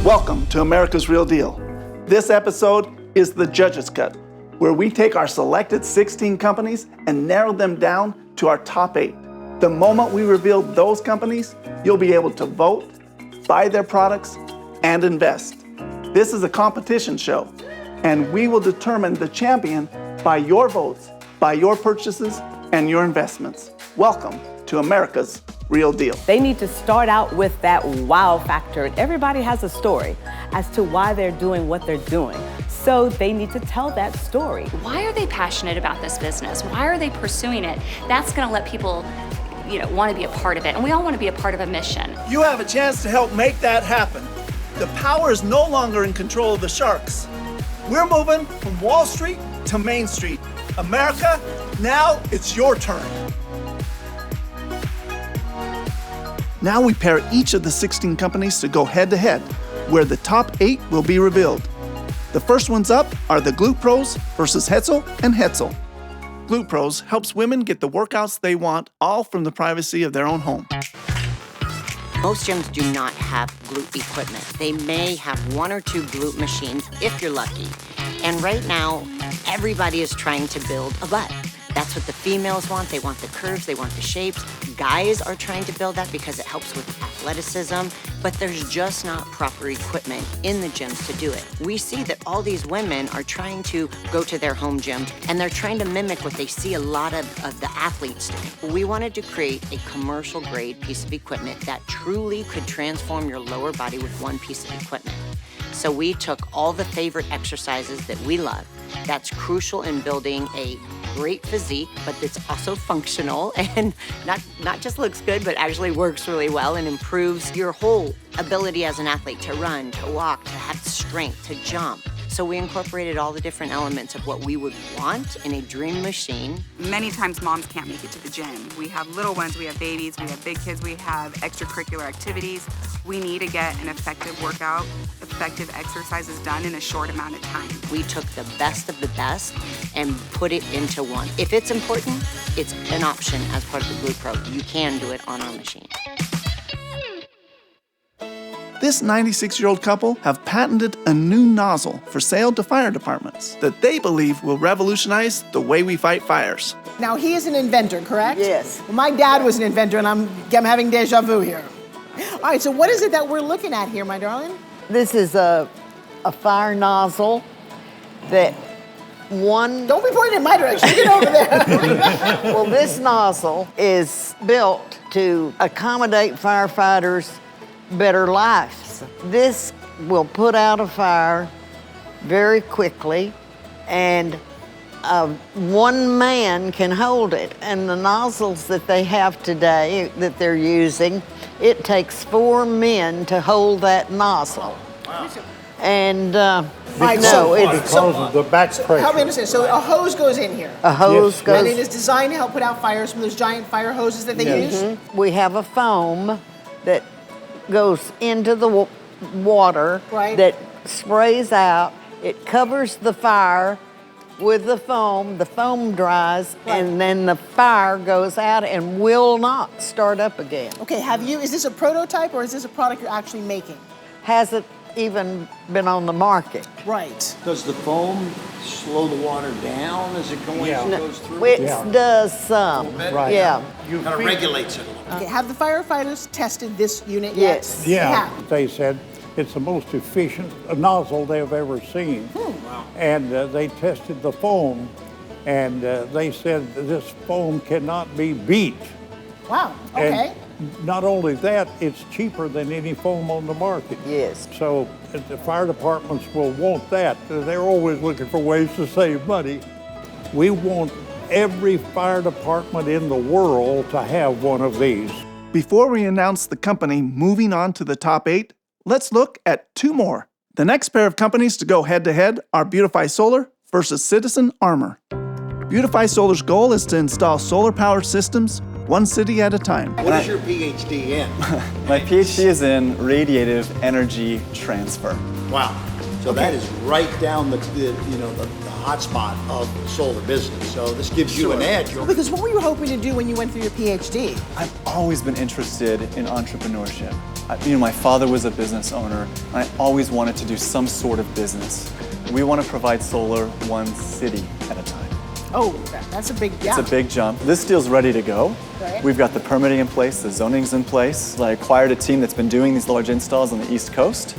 Welcome to America's Real Deal. This episode is the Judges Cut, where we take our selected 16 companies and narrow them down to our top 8. The moment we reveal those companies, you'll be able to vote, buy their products, and invest. This is a competition show, and we will determine the champion by your votes, by your purchases, and your investments. Welcome to America's Real Deal. They need to start out with that wow factor. And everybody has a story as to why they're doing what they're doing. So they need to tell that story. Why are they passionate about this business? Why are they pursuing it? That's going to let people, want to be a part of it. And we all want to be a part of a mission. You have a chance to help make that happen. The power is no longer in control of the sharks. We're moving from Wall Street to Main Street. America, now it's your turn. Now we pair each of the 16 companies to go head-to-head, where the top 8 will be revealed. The first ones up are the Glute Pros versus Hetzel and Hetzel. Glute Pros helps women get the workouts they want, all from the privacy of their own home. Most gyms do not have glute equipment. They may have 1 or 2 glute machines, if you're lucky. And right now, everybody is trying to build a butt. That's what the females want. They want the curves, they want the shapes. Guys are trying to build that because it helps with athleticism, but there's just not proper equipment in the gyms to do it. We see that all these women are trying to go to their home gym and they're trying to mimic what they see a lot of the athletes doing. We wanted to create a commercial grade piece of equipment that truly could transform your lower body with one piece of equipment. So we took all the favorite exercises that we love that's crucial in building a great physique, but that's also functional and not just looks good, but actually works really well and improves your whole ability as an athlete to run, to walk, to have strength, to jump. So we incorporated all the different elements of what we would want in a dream machine. Many times moms can't make it to the gym. We have little ones, we have babies, we have big kids, we have extracurricular activities. We need to get an effective workout, effective exercises done in a short amount of time. We took the best of the best and put it into one. If it's important, it's an option as part of the Glute Pro. You can do it on our machine. This 96-year-old couple have patented a new nozzle for sale to fire departments that they believe will revolutionize the way we fight fires. Now, he is an inventor, correct? Yes. Well, my dad was an inventor, and I'm having deja vu here. All right, so what is it that we're looking at here, my darling? This is a fire nozzle that one... Don't be pointing in my direction. Get over there. Well, this nozzle is built to accommodate firefighters' better lives. This will put out a fire very quickly, and one man can hold it. And the nozzles that they have today that they're using, it takes 4 men to hold that nozzle. Wow. And right, because of the back pressure. Help me understand. So a hose goes in here. A hose goes. And it is designed to help put out fires from those giant fire hoses that they use? Mm-hmm. We have a foam that goes into the water that sprays out. It covers the fire with the foam dries, and then the fire goes out and will not start up again. Okay, is this a prototype or is this a product you're actually making? Hasn't even been on the market. Right. Does the foam slow the water down as it goes through? It does some. Right. Yeah. You kind of regulates it a little bit. Okay, have the firefighters tested this unit yet? Yes. Yeah, they said it's the most efficient nozzle they've ever seen. Wow. And they tested the foam, and they said this foam cannot be beat. Wow, okay. And not only that, it's cheaper than any foam on the market. Yes. So the fire departments will want that. They're always looking for ways to save money. We want every fire department in the world to have one of these. Before we announce the company moving on to the top 8, let's look at 2 more. The next pair of companies to go head-to-head are Beautify Solar versus Citizen Armor. Beautify Solar's goal is to install solar-powered systems, one city at a time. What is your PhD in? My PhD is in radiative energy transfer. Wow. So that is right down the hot spot of solar business. So this gives you an edge. Because what were you hoping to do when you went through your PhD? I've always been interested in entrepreneurship. My father was a business owner, and I always wanted to do some sort of business. We want to provide solar one city at a time. Oh, that's a big jump. It's a big jump. This deal's ready to go. Right. We've got the permitting in place, the zoning's in place. I acquired a team that's been doing these large installs on the East Coast.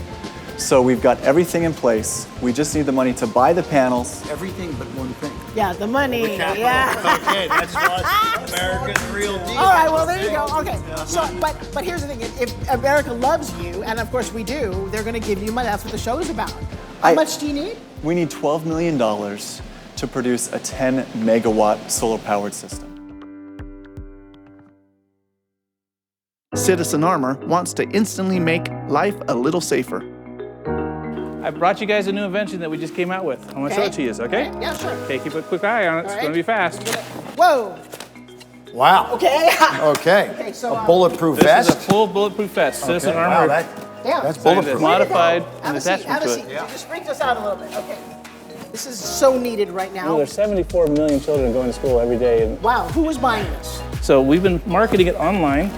So we've got everything in place. We just need the money to buy the panels. Everything but one thing. Yeah, the money. Yeah. Okay, that's what America's real deal. All right, well, there you go. Okay. So, but here's the thing. If America loves you, and of course we do, they're going to give you money. That's what the show is about. How much do you need? We need $12 million to produce a 10 megawatt solar powered system. Citizen Armor wants to instantly make life a little safer. I brought you guys a new invention that we just came out with. I'm gonna show it to you, okay? Yeah, sure. Okay, keep a quick eye on it. It's gonna be fast. Whoa. Wow. Okay. Okay. So, a bulletproof This vest. is a full bulletproof vest. Citizen Armor. Wow, Yeah. that's so bulletproof. it's modified Have and a seat. attachment Have a to seat. it. Just freak us out a little bit. Okay. This is so needed right now. There's 74 million children going to school every day. And Wow. Who was buying this? so we've been marketing it online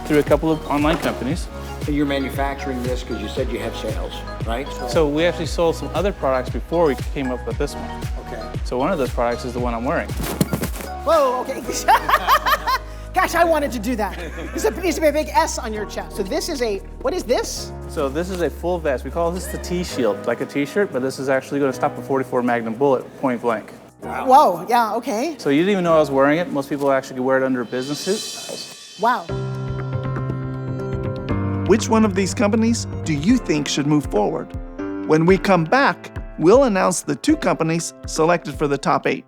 through a couple of online companies. You're manufacturing this because you said you have sales, right? So we actually sold some other products before we came up with this one. Okay. So one of those products is the one I'm wearing. Whoa. Okay. Gosh, I wanted to do that. There needs to be a big S on your chest. So this is what is this? So this is a full vest. We call this the T-shield, like a T-shirt, but this is actually going to stop a .44 Magnum bullet point blank. Wow. Whoa. Yeah. Okay. So you didn't even know I was wearing it. Most people actually wear it under a business suit. Wow. Which one of these companies do you think should move forward? When we come back, we'll announce the 2 companies selected for the top 8.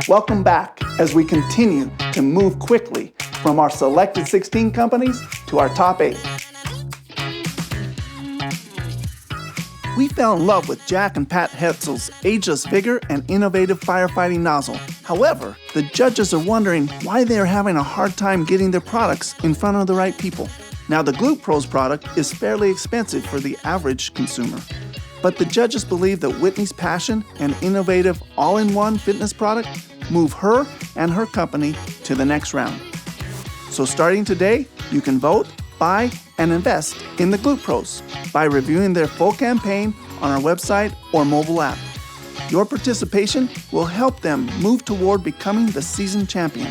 Welcome back as we continue to move quickly from our selected 16 companies to our top 8. We fell in love with Jack and Pat Hetzel's ageless vigor and innovative firefighting nozzle. However, the judges are wondering why they are having a hard time getting their products in front of the right people. Now, the Glute Pros product is fairly expensive for the average consumer, but the judges believe that Whitney's passion and innovative all-in-one fitness product move her and her company to the next round. So starting today, you can vote, buy, and invest in the Glute Pros by reviewing their full campaign on our website or mobile app. Your participation will help them move toward becoming the seasoned champion.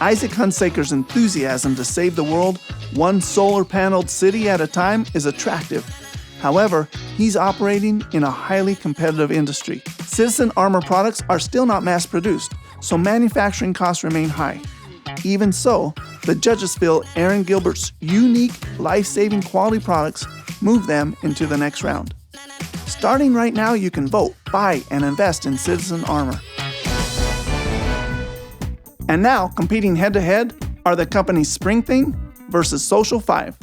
Isaac Hunsaker's enthusiasm to save the world one solar-paneled city at a time is attractive. However, he's operating in a highly competitive industry. Citizen Armor products are still not mass-produced, so manufacturing costs remain high. Even so, the judges feel Aaron Gilbert's unique, life-saving quality products move them into the next round. Starting right now, you can vote, buy, and invest in Citizen Armor. And now, competing head-to-head are the companies Spring Thing versus Social 5.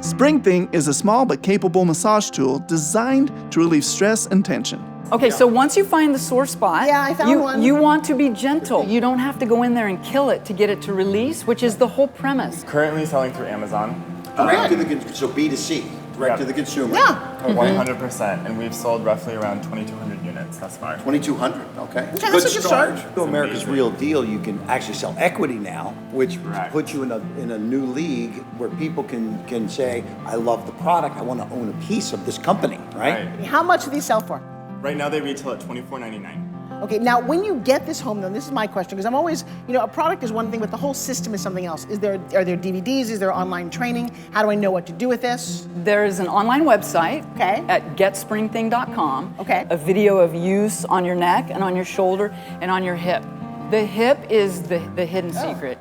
Spring Thing is a small but capable massage tool designed to relieve stress and tension. Okay, so once you find the sore spot, I found one. You want to be gentle. You don't have to go in there and kill it to get it to release, which is the whole premise. Currently selling through Amazon. Direct to the so B2C, direct to the consumer. Yeah. 100%, and we've sold roughly around 2,200 units thus far. 2,200, okay. Okay, that's a good start. To America's Real Deal, you can actually sell equity now, which puts you in a new league where people can say, I love the product, I want to own a piece of this company, right? How much do these sell for? Right now they retail at $24.99. Okay, now when you get this home, though, this is my question, because I'm always, a product is one thing, but the whole system is something else. Are there DVDs? Is there online training? How do I know what to do with this? There is an online website Okay. at getspringthing.com. Okay. A video of use on your neck and on your shoulder and on your hip. The hip is the hidden secret.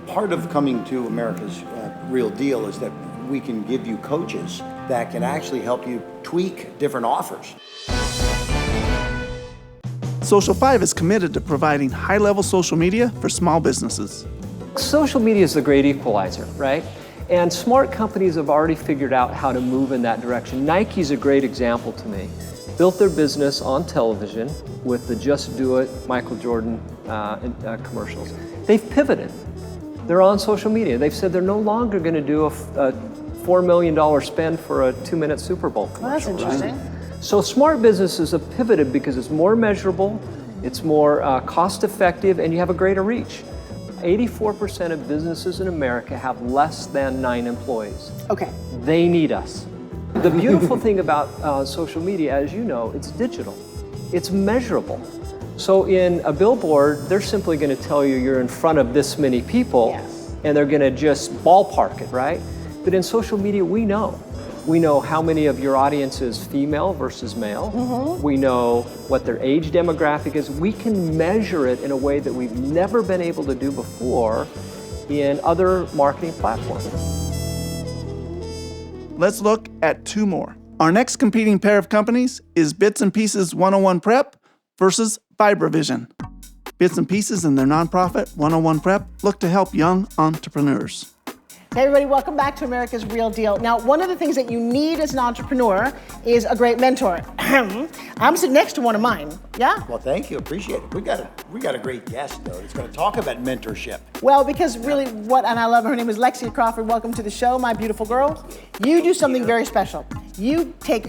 Part of coming to America's Real Deal is that we can give you coaches that can actually help you tweak different offers. Social 5 is committed to providing high-level social media for small businesses. Social media is the great equalizer, right? And smart companies have already figured out how to move in that direction. Nike's a great example to me. Built their business on television with the Just Do It Michael Jordan commercials. They've pivoted. They're on social media. They've said they're no longer going to do a $4 million spend for a 2-minute Super Bowl commercial. Well, that's interesting. Right? So smart businesses have pivoted because it's more measurable, it's more cost effective, and you have a greater reach. 84% of businesses in America have less than 9 employees. Okay. They need us. The beautiful thing about social media, as you know, it's digital. It's measurable. So in a billboard, they're simply going to tell you you're in front of this many people, yes, and they're going to just ballpark it, right? But in social media, we know. We know how many of your audience is female versus male. Mm-hmm. We know what their age demographic is. We can measure it in a way that we've never been able to do before in other marketing platforms. Let's look at 2 more. Our next competing pair of companies is Bits and Pieces 101 Prep versus Vibravision. Bits and Pieces and their nonprofit 101 Prep look to help young entrepreneurs. Hey everybody, welcome back to America's Real Deal. Now, one of the things that you need as an entrepreneur is a great mentor. I'm sitting next to one of mine, yeah? Well, thank you, appreciate it. We got a great guest though that's going to talk about mentorship. Well, because really and I love her name is Lexia Crawford. Welcome to the show, my beautiful girl. You do something very special. You take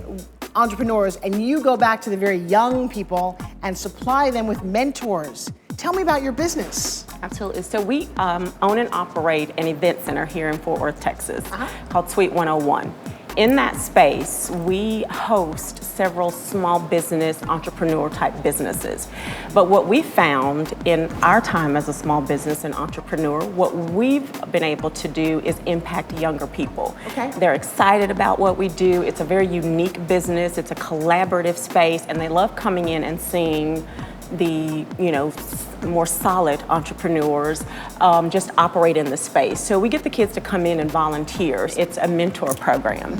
entrepreneurs and you go back to the very young people and supply them with mentors. Tell me about your business. Absolutely. So we own and operate an event center here in Fort Worth, Texas, called Suite 101. In that space, we host several small business, entrepreneur type businesses. But what we found in our time as a small business and entrepreneur, what we've been able to do is impact younger people. Okay. They're excited about what we do. It's a very unique business. It's a collaborative space, and they love coming in and seeing the more solid entrepreneurs just operate in the space. So we get the kids to come in and volunteer. It's a mentor program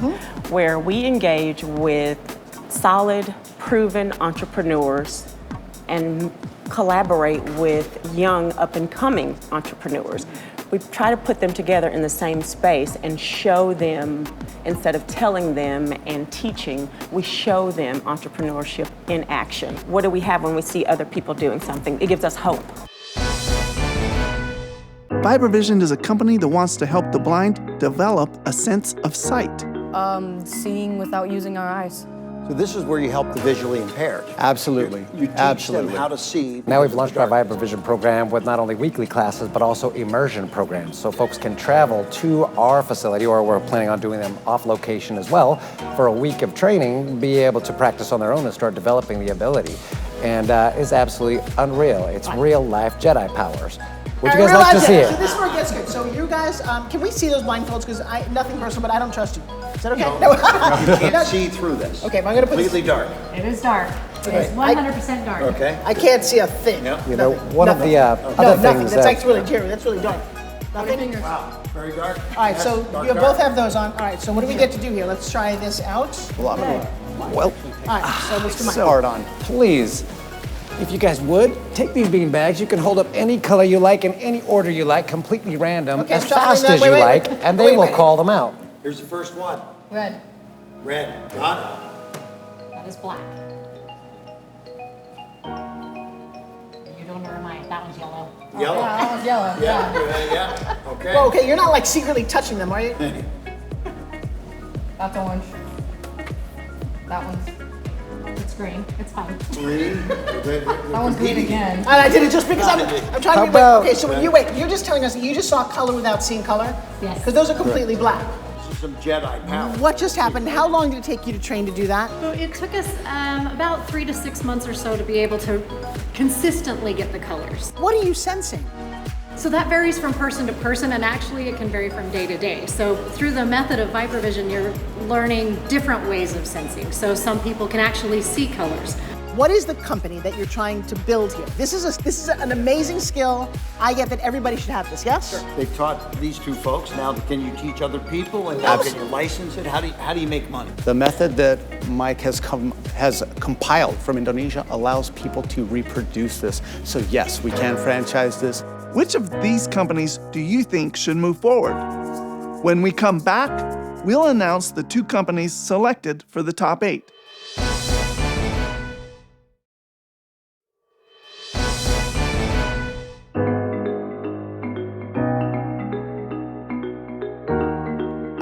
where we engage with solid, proven entrepreneurs and collaborate with young, up-and-coming entrepreneurs. We try to put them together in the same space and show them, instead of telling them and teaching, we show them entrepreneurship in action. What do we have when we see other people doing something? It gives us hope. Vibravision is a company that wants to help the blind develop a sense of sight. Seeing without using our eyes. So this is where you help the visually impaired. Absolutely. You teach them how to see. Now we've launched our Vibravision program with not only weekly classes, but also immersion programs. So folks can travel to our facility, or we're planning on doing them off location as well, for a week of training, be able to practice on their own and start developing the ability. And it's absolutely unreal. It's real life Jedi powers. Would you guys like to see it? So this is where it gets good. So you guys, can we see those blindfolds? Because nothing personal, but I don't trust you. Is that okay? No. You can't see through this. Okay, I'm going to put completely this. dark. It is dark. It is 100% dark. Okay. I can't see a thing. Yep. You know, one of the other nothing. things That's really Jerry. That's really dark. Nothing. Wow, very dark. All right, so you both have those on. All right, so what do we get to do here? Let's try this out. Well, All right, so let's do mine. so hard on. Please, if you guys would, take these bean bags. You can hold up any color you like in any order you like, completely random, Okay, as I'm shuffling fast that. as Wait, you wait, like, wait. and they will call them out. Here's the first one. Red. Red. Got That is black. You don't know mine. That one's yellow. it. Yellow. Yeah, that one's yellow. Yeah. Okay. Well, okay, you're not like secretly touching them, are you? That's orange. That one's. It's green. It's fine. Green. That one's green again. And I did it just because I'm trying to be. Okay, so Red. you're just telling us that you just saw color without seeing color? Yes. Because those are completely black. This is some Jedi power. What just happened? How long did it take you to train to do that? So it took us about 3 to 6 months or so to be able to consistently get the colors. What are you sensing? So that varies from person to person, and actually it can vary from day to day. So through the method of Vibravision, you're learning different ways of sensing. So some people can actually see colors. What is the company that you're trying to build here? This is an amazing skill. I get that everybody should have this, yes? Sure. They've taught these two folks. Now, can you teach other people? And how can you license it? How do you make money? The method that Mike has compiled from Indonesia allows people to reproduce this. So yes, we can franchise this. Which of these companies do you think should move forward? When we come back, we'll announce the 2 companies selected for the top 8.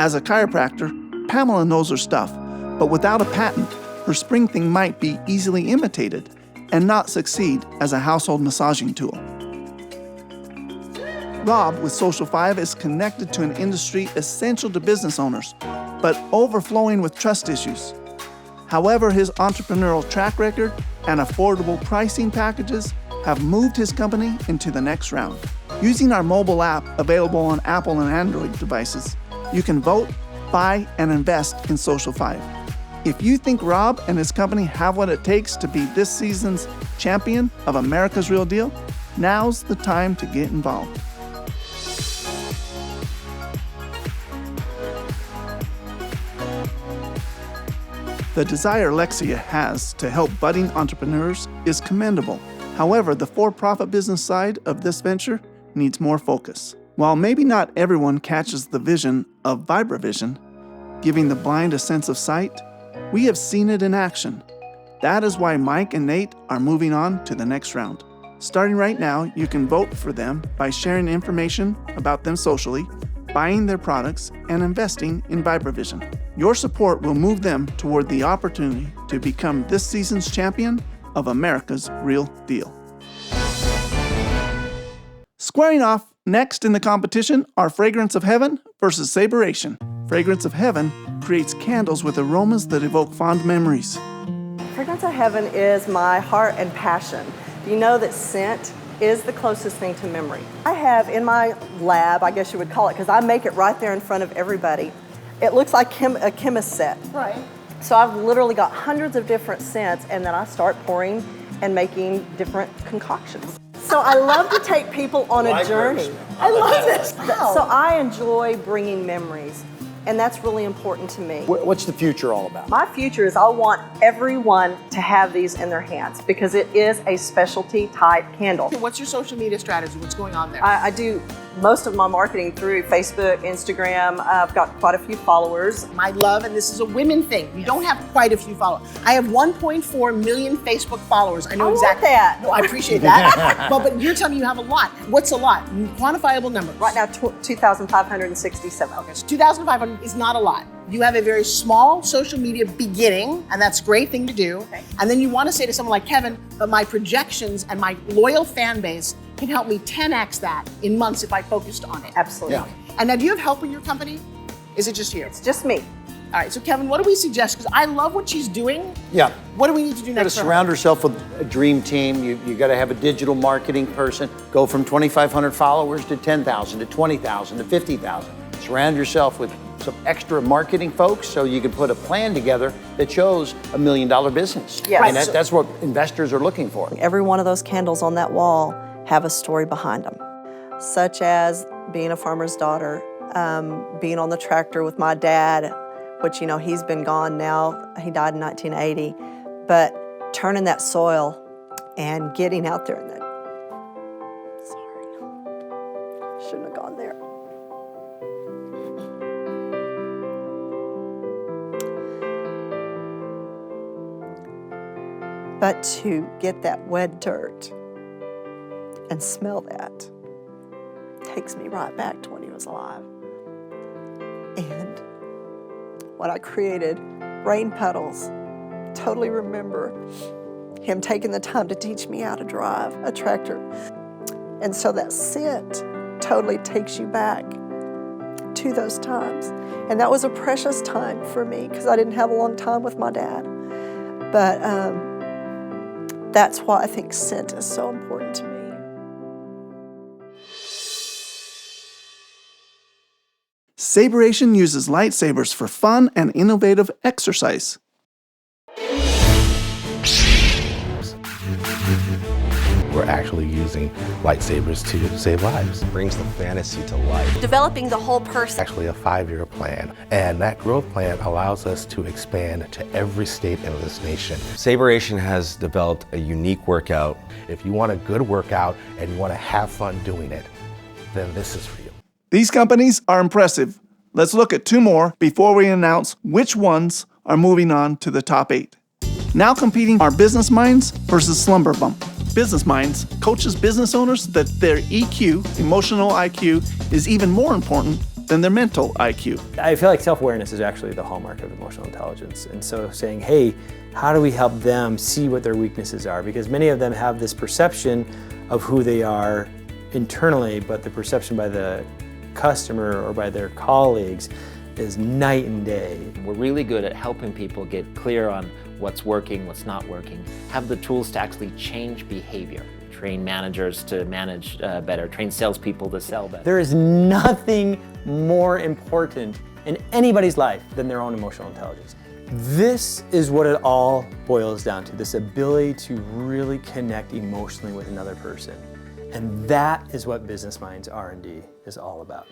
As a chiropractor, Pamela knows her stuff, but without a patent, her spring thing might be easily imitated and not succeed as a household massaging tool. Rob with Social 5 is connected to an industry essential to business owners, but overflowing with trust issues. However, his entrepreneurial track record and affordable pricing packages have moved his company into the next round. Using our mobile app available on Apple and Android devices, you can vote, buy, and invest in Social 5. If you think Rob and his company have what it takes to be this season's champion of America's Real Deal, now's the time to get involved. The desire Lexia has to help budding entrepreneurs is commendable. However, the for-profit business side of this venture needs more focus. While maybe not everyone catches the vision of VibraVision, giving the blind a sense of sight, we have seen it in action. That is why Mike and Nate are moving on to the next round. Starting right now, you can vote for them by sharing information about them socially, buying their products, and investing in VibraVision. Your support will move them toward the opportunity to become this season's champion of America's Real Deal. Squaring off next in the competition are Fragrance of Heaven versus Saboration. Fragrance of Heaven creates candles with aromas that evoke fond memories. Fragrance of Heaven is my heart and passion. You know that scent is the closest thing to memory. I have in my lab, I guess you would call it, because I make it right there in front of everybody. It looks like a chemist set. Right. So I've literally got hundreds of different scents, and then I start pouring and making different concoctions. So I love to take people on a journey. I love this. Wow. So I enjoy bringing memories, and that's really important to me. What's the future all about? My future is I want everyone to have these in their hands because it is a specialty type candle. What's your social media strategy? What's going on there? I do most of my marketing through Facebook, Instagram. I've got quite a few followers. My love, and this is a women thing. You don't have quite a few followers. I have 1.4 million Facebook followers. I know exactly. Want that. No, I appreciate that. but you're telling me you have a lot. What's a lot? Quantifiable numbers. Right now, 2,567. Okay, so 2,500 is not a lot. You have a very small social media beginning, and that's a great thing to do. Okay. And then you want to say to someone like Kevin, but my projections and my loyal fan base can help me 10x that in months if I focused on it. Absolutely. Yeah. And now, do you have help in your company? Is it just you? It's just me. All right, so Kevin, what do we suggest? Because I love what she's doing. Yeah. What do we need to do You got to next? surround yourself with a dream team. You got to have a digital marketing person. Go from 2,500 followers to 10,000 to 20,000 to 50,000. Surround yourself with some extra marketing folks so you can put a plan together that shows $1 million business. Yes. And that's what investors are looking for. Every one of those candles on that wall have a story behind them, such as being a farmer's daughter, being on the tractor with my dad, which, you know, he's been gone now. He died in 1980. But turning that soil and getting out there in that, sorry, shouldn't have gone there. But to get that wet dirt and smell that takes me right back to when he was alive. And what I created, rain puddles, totally remember him taking the time to teach me how to drive a tractor. And so that scent totally takes you back to those times. And that was a precious time for me because I didn't have a long time with my dad. But that's why I think scent is so important to me. Saboration uses lightsabers for fun and innovative exercise. We're actually using lightsabers to save lives. Brings the fantasy to life. Developing the whole person. Actually a 5-year plan. And that growth plan allows us to expand to every state in this nation. Saboration has developed a unique workout. If you want a good workout and you want to have fun doing it, then this is for you. These companies are impressive. Let's look at 2 more before we announce which ones are moving on to the top 8. Now competing are Business Minds versus Slumber Bump. Business Minds coaches business owners that their EQ, emotional IQ, is even more important than their mental IQ. I feel like self-awareness is actually the hallmark of emotional intelligence. And so saying, hey, how do we help them see what their weaknesses are? Because many of them have this perception of who they are internally, but the perception by the customer or by their colleagues is night and day. We're really good at helping people get clear on what's working, what's not working, have the tools to actually change behavior. Train managers to manage better, train salespeople to sell better. There is nothing more important in anybody's life than their own emotional intelligence. This is what it all boils down to, this ability to really connect emotionally with another person. And that is what Business Minds R&D is all about.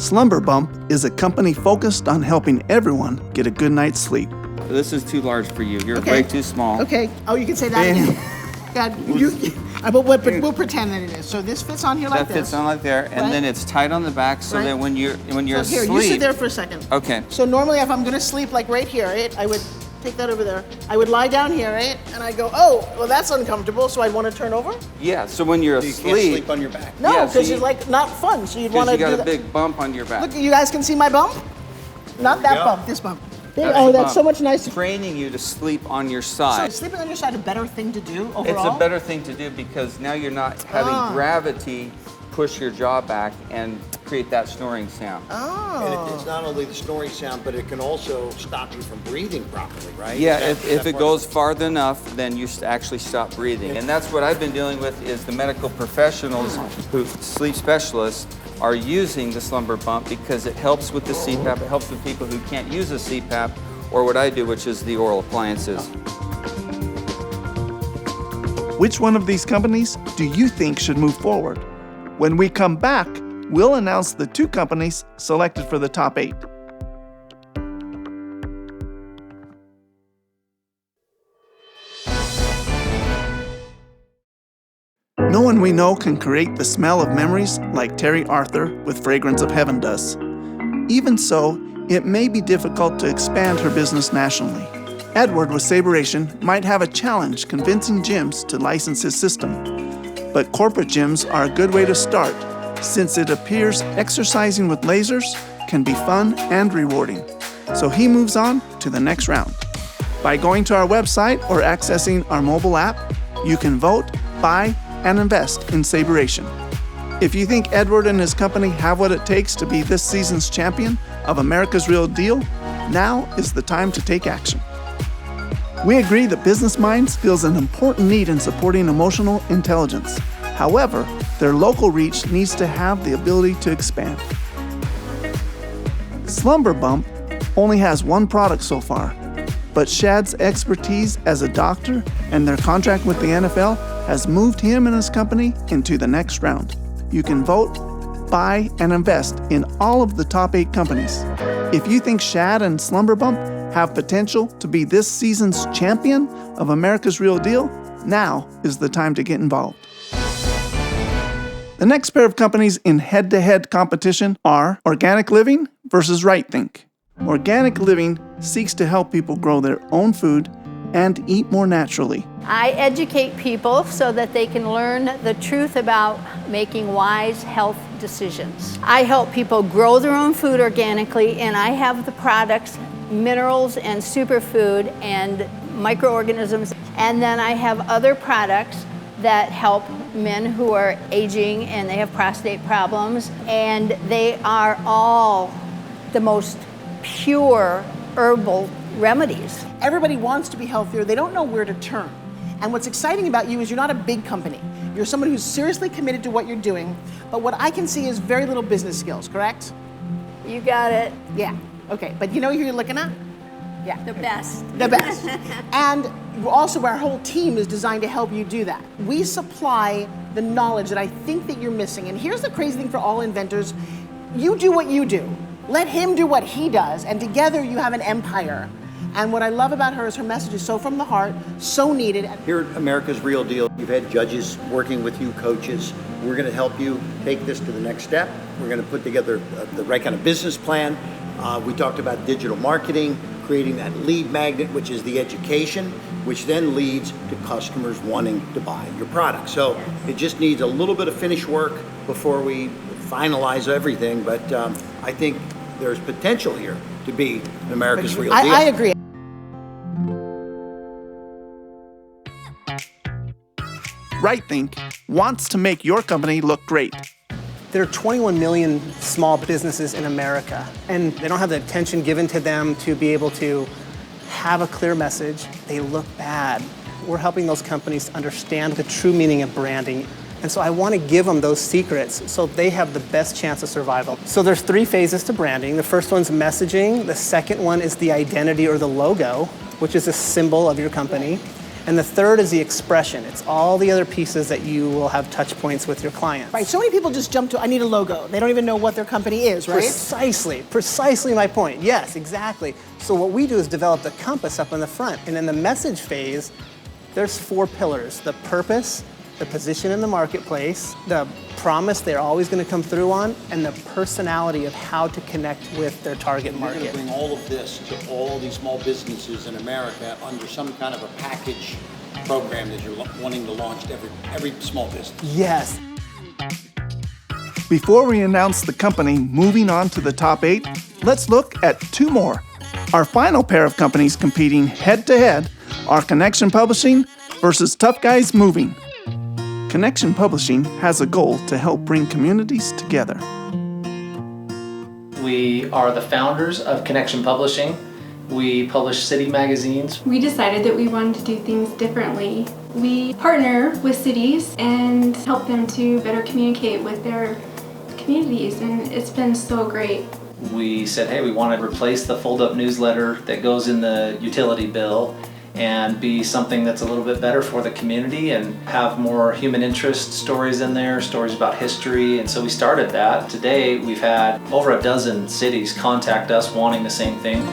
Slumber Bump is a company focused on helping everyone get a good night's sleep. This is too large for you. You're Okay. way too small. Okay. Oh, you can say that again. God, we'll pretend that it is. So this fits on here like That this. fits on like there, and Right. then it's tight on the back so Right. that when you're So here, asleep. you sit there for a second. Okay. So normally if I'm gonna sleep like right here, right, I would take that over there. I would lie down here, right, and I go, oh, well that's uncomfortable, so I'd want to turn over. Yeah. So when you're You asleep. can't sleep on your back. No, Yeah, because so it's like not fun. So you'd want to you got do a that. big bump on your back. Look, you guys can see my bump. Not that go. bump. This bump. That's Oh, the that's bump. so much nicer. Training you to sleep on your So side. is sleeping on your side a better thing to do overall? It's a better thing to do because now you're not having gravity push your jaw back and create that snoring sound. Oh. And it's not only the snoring sound, but it can also stop you from breathing properly, right? Yeah, Is that if it part goes far enough, then you actually stop breathing. And that's what I've been dealing with is the medical professionals who, sleep specialists, are using the slumber bump because it helps with the CPAP, it helps with people who can't use a CPAP, or what I do, which is the oral appliances. Which one of these companies do you think should move forward? When we come back, we'll announce the 2 companies selected for the top 8. No one we know can create the smell of memories like Terry Arthur with Fragrance of Heaven does. Even so, it may be difficult to expand her business nationally. Edward with Saberation might have a challenge convincing gyms to license his system. But corporate gyms are a good way to start, since it appears exercising with lasers can be fun and rewarding. So he moves on to the next round. By going to our website or accessing our mobile app, you can vote, buy, and invest in Saberation. If you think Edward and his company have what it takes to be this season's champion of America's Real Deal, now is the time to take action. We agree that Business Minds feels an important need in supporting emotional intelligence. However, their local reach needs to have the ability to expand. Slumber Bump only has one product so far, but Shad's expertise as a doctor and their contract with the NFL has moved him and his company into the next round. You can vote, buy, and invest in all of the top 8 companies. If you think Shad and Slumber Bump have potential to be this season's champion of America's Real Deal, now is the time to get involved. The next pair of companies in head-to-head competition are Organic Living versus Right Think. Organic Living seeks to help people grow their own food and eat more naturally. I educate people so that they can learn the truth about making wise health decisions. I help people grow their own food organically, and I have the products, minerals and superfood and microorganisms. And then I have other products that help men who are aging and they have prostate problems, and they are all the most pure herbal remedies. Everybody wants to be healthier. They don't know where to turn. And what's exciting about you is you're not a big company. You're someone who's seriously committed to what you're doing, but what I can see is very little business skills, correct? You got it. Yeah, okay, but you know who you're looking at? Yeah. The best. The best. And also our whole team is designed to help you do that. We supply the knowledge that I think that you're missing. And here's the crazy thing for all inventors. You do what you do. Let him do what he does, and together you have an empire. And what I love about her is her message is so from the heart, so needed. Here at America's Real Deal, you've had judges working with you, coaches. We're going to help you take this to the next step. We're going to put together the right kind of business plan. We talked about digital marketing, creating that lead magnet, which is the education, which then leads to customers wanting to buy your product. So it just needs a little bit of finish work before we finalize everything, but I think there's potential here to be an America's Real Deal. I agree. RightThink wants to make your company look great. There are 21 million small businesses in America, and they don't have the attention given to them to be able to have a clear message. They look bad. We're helping those companies to understand the true meaning of branding. And so I want to give them those secrets so they have the best chance of survival. So there's 3 phases to branding. The first one's messaging. The second one is the identity or the logo, which is a symbol of your company. And the third is the expression. It's all the other pieces that you will have touch points with your clients. Right, so many people just jump to, I need a logo. They don't even know what their company is, right? Precisely my point. Yes, exactly. So what we do is develop the compass up in the front. And in the message phase, there's 4 pillars: the purpose, the position in the marketplace, the promise they're always going to come through on, and the personality of how to connect with their target market. You're going to bring all of this to all these small businesses in America under some kind of a package program that you're wanting to launch to every small business. Yes. Before we announce the company moving on to the top 8, let's look at 2 more. Our final pair of companies competing head-to-head are Connection Publishing versus Tough Guys Moving. Connection Publishing has a goal to help bring communities together. We are the founders of Connection Publishing. We publish city magazines. We decided that we wanted to do things differently. We partner with cities and help them to better communicate with their communities, and it's been so great. We said, hey, we want to replace the fold-up newsletter that goes in the utility bill and be something that's a little bit better for the community and have more human interest stories in there, stories about history, and so we started that. Today, we've had over a dozen cities contact us wanting the same thing.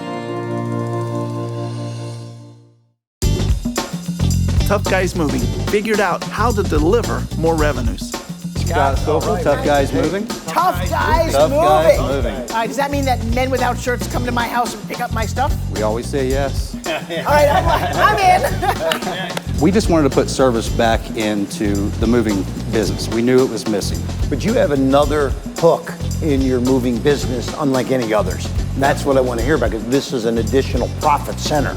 Tough Guys Moving figured out how to deliver more revenues. Scott Stoffel, Tough Guys Moving. Tough Guys Tough Moving. Guys Moving. All right, does that mean that men without shirts come to my house and pick up my stuff? We always say yes. All right, I'm in. We just wanted to put service back into the moving business. We knew it was missing. But you have another hook in your moving business unlike any others. And that's what I want to hear about, because this is an additional profit center.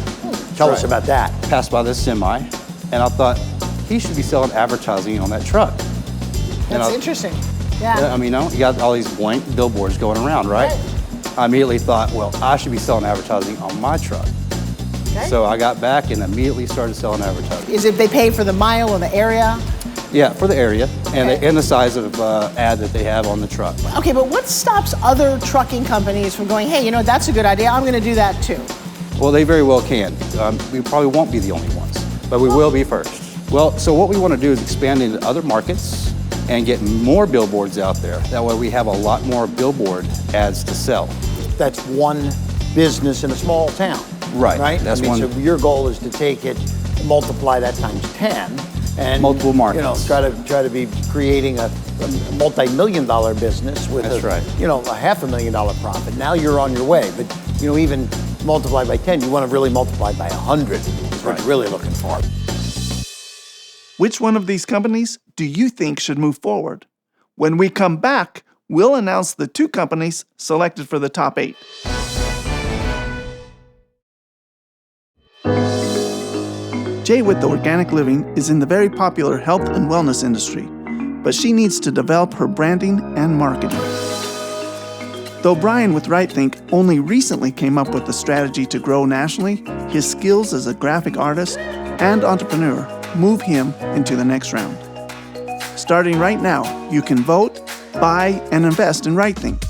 Tell us about that. Passed by this semi, and I thought he should be selling advertising on that truck. That's interesting. Yeah. I mean, you got all these blank billboards going around, right? I immediately thought, well, I should be selling advertising on my truck. Okay. So I got back and immediately started selling advertising. Is it they pay for the mile or the area? Yeah, for the area and the size of ad that they have on the truck. Okay, but what stops other trucking companies from going, hey, you know, that's a good idea, I'm going to do that too? Well, they very well can. We probably won't be the only ones, but we will be first. Well, so what we want to do is expand into other markets and get more billboards out there. That way we have a lot more billboard ads to sell. That's one business in a small town. Right. Right? That's I mean, one. So your goal is to take it, multiply that times 10, and multiple markets. You know, try to be creating a multi-million-dollar business with a $500,000 profit. Now you're on your way, but you know, even multiply by 10, you want to really multiply by 100. Is what you're really looking for. Which one of these companies do you think should move forward? When we come back, we'll announce the 2 companies selected for the top 8. Jay with the Organic Living is in the very popular health and wellness industry, but she needs to develop her branding and marketing. Though Brian with RightThink only recently came up with the strategy to grow nationally, his skills as a graphic artist and entrepreneur move him into the next round. Starting right now, you can vote, buy, and invest in RightThink.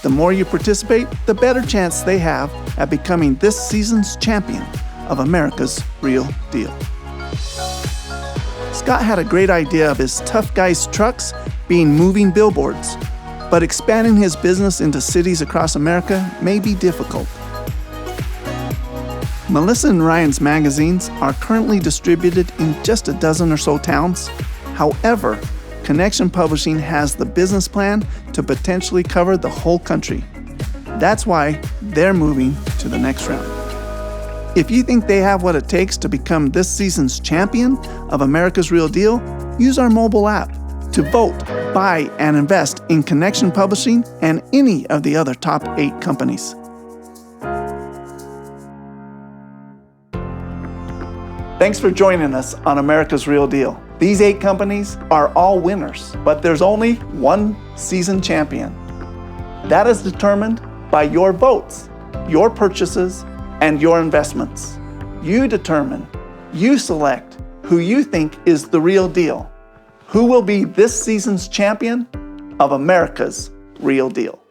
The more you participate, the better chance they have at becoming this season's champion of America's Real Deal. Scott had a great idea of his Tough Guys trucks being moving billboards, but expanding his business into cities across America may be difficult. Melissa and Ryan's magazines are currently distributed in just a dozen or so towns. However, Connection Publishing has the business plan to potentially cover the whole country. That's why they're moving to the next round. If you think they have what it takes to become this season's champion of America's Real Deal, use our mobile app. to vote, buy, and invest in Connection Publishing and any of the other top 8 companies. Thanks for joining us on America's Real Deal. These 8 companies are all winners, but there's only one seasoned champion. That is determined by your votes, your purchases, and your investments. You determine, you select who you think is the real deal. Who will be this season's champion of America's Real Deal?